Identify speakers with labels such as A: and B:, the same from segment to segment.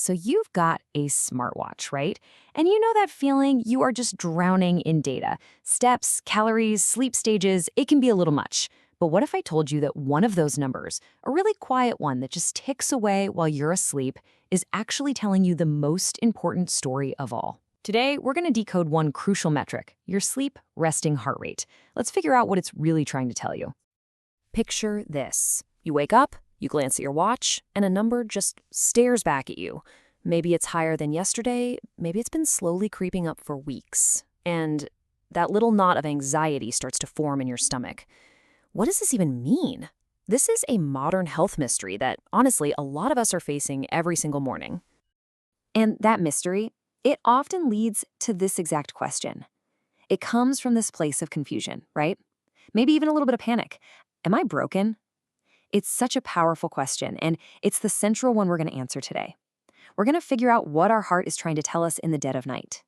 A: So you've got a smartwatch, right? And you know that feeling you are just drowning in data. Steps, calories, sleep stages, it can be a little much. But what if I told you that one of those numbers, a really quiet one that just ticks away while you're asleep, is actually telling you the most important story of all? Today, we're going to decode one crucial metric, your sleep resting heart rate. Let's figure out what it's really trying to tell you. Picture this. You wake up, you glance at your watch, and a number just stares back at you. Maybe it's higher than yesterday, maybe it's been slowly creeping up for weeks. And that little knot of anxiety starts to form in your stomach. What does this even mean? This is a modern health mystery that, honestly, a lot of us are facing every single morning. And that mystery, it often leads to this exact question. It comes from this place of confusion, right? Maybe even a little bit of panic. Am I broken? It's such a powerful question, and it's the central one we're going to answer today. We're going to figure out what our heart is trying to tell us in the dead of night.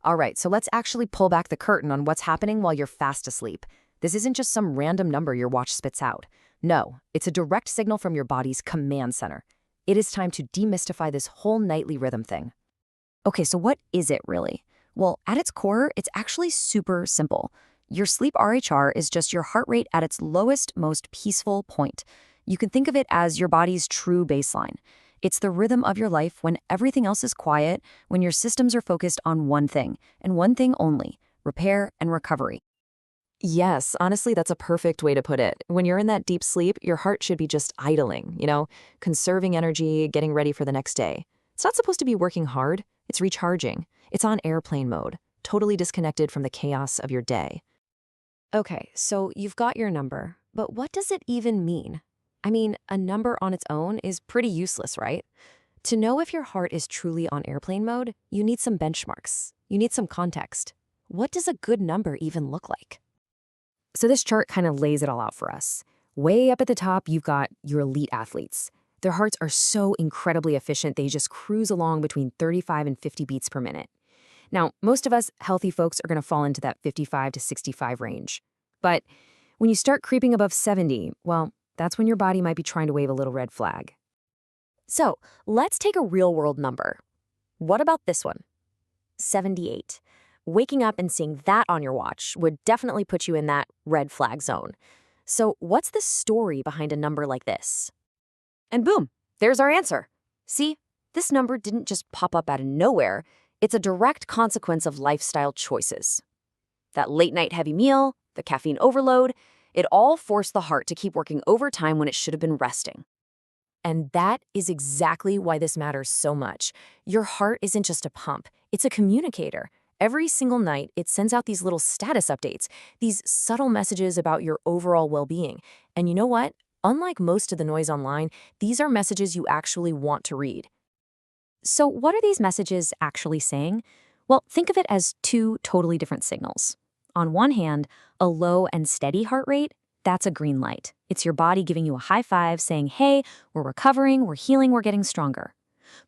A: All right, so let's actually pull back the curtain on what's happening while you're fast asleep. This isn't just some random number your watch spits out. No, it's a direct signal from your body's command center. It is time to demystify this whole nightly rhythm thing. Okay, so what is it really? Well, at its core, it's actually super simple. Your sleep RHR is just your heart rate at its lowest, most peaceful point. You can think of it as your body's true baseline. It's the rhythm of your life when everything else is quiet, when your systems are focused on one thing, and one thing only: repair and recovery. Yes, honestly, that's a perfect way to put it. When you're in that deep sleep, your heart should be just idling, conserving energy, getting ready for the next day. It's not supposed to be working hard, it's recharging. It's on airplane mode, totally disconnected from the chaos of your day. Okay, so you've got your number, but what does it even mean? I mean, a number on its own is pretty useless, right? To know if your heart is truly on airplane mode, you need some benchmarks. You need some context. What does a good number even look like? So this chart kind of lays it all out for us. Way up at the top, you've got your elite athletes. Their hearts are so incredibly efficient, they just cruise along between 35 and 50 beats per minute. Now, most of us healthy folks are going to fall into that 55 to 65 range. But when you start creeping above 70, well, that's when your body might be trying to wave a little red flag. So let's take a real-world number. What about this one? 78. Waking up and seeing that on your watch would definitely put you in that red flag zone. So what's the story behind a number like this? And boom, there's our answer. See, this number didn't just pop up out of nowhere. It's a direct consequence of lifestyle choices. That late-night heavy meal, the caffeine overload, it all forced the heart to keep working overtime when it should have been resting. And that is exactly why this matters so much. Your heart isn't just a pump, it's a communicator. Every single night, it sends out these little status updates, these subtle messages about your overall well-being. And you know what? Unlike most of the noise online, these are messages you actually want to read. So what are these messages actually saying? Well, think of it as two totally different signals. On one hand, a low and steady heart rate, that's a green light. It's your body giving you a high five saying, hey, we're recovering, we're healing, we're getting stronger.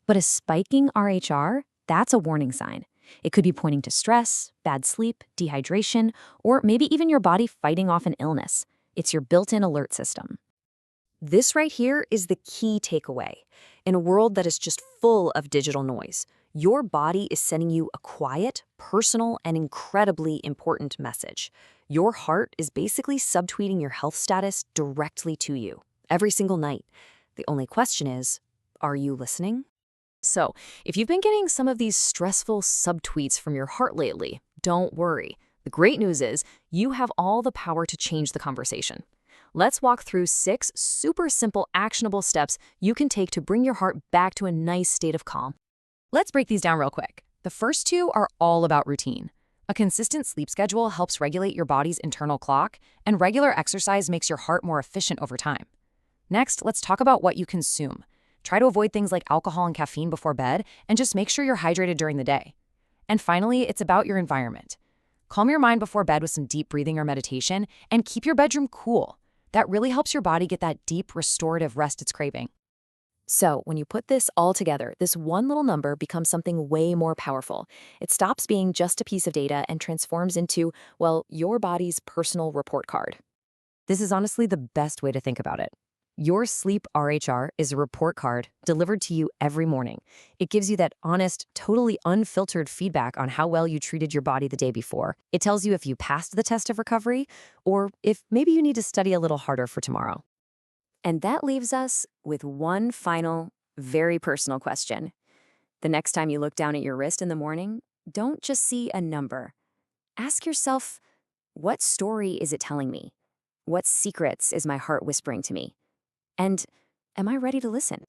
A: But a spiking RHR, that's a warning sign. It could be pointing to stress, bad sleep, dehydration, or maybe even your body fighting off an illness. It's your built-in alert system. This right here is the key takeaway. In a world that is just full of digital noise, your body is sending you a quiet, personal, and incredibly important message. Your heart is basically subtweeting your health status directly to you every single night. The only question is, are you listening? So, if you've been getting some of these stressful subtweets from your heart lately, don't worry. The great news is you have all the power to change the conversation. Let's walk through 6 super simple, actionable steps you can take to bring your heart back to a nice state of calm. Let's break these down real quick. The first 2 are all about routine. A consistent sleep schedule helps regulate your body's internal clock, and regular exercise makes your heart more efficient over time. Next, let's talk about what you consume. Try to avoid things like alcohol and caffeine before bed, and just make sure you're hydrated during the day. And finally, it's about your environment. Calm your mind before bed with some deep breathing or meditation, and keep your bedroom cool. That really helps your body get that deep, restorative rest it's craving. So, when you put this all together, this one little number becomes something way more powerful. It stops being just a piece of data and transforms into, well, your body's personal report card. This is honestly the best way to think about it. Your Sleep RHR is a report card delivered to you every morning. It gives you that honest, totally unfiltered feedback on how well you treated your body the day before. It tells you if you passed the test of recovery or if maybe you need to study a little harder for tomorrow. And that leaves us with one final, very personal question. The next time you look down at your wrist in the morning, don't just see a number. Ask yourself, what story is it telling me? What secrets is my heart whispering to me? And am I ready to listen?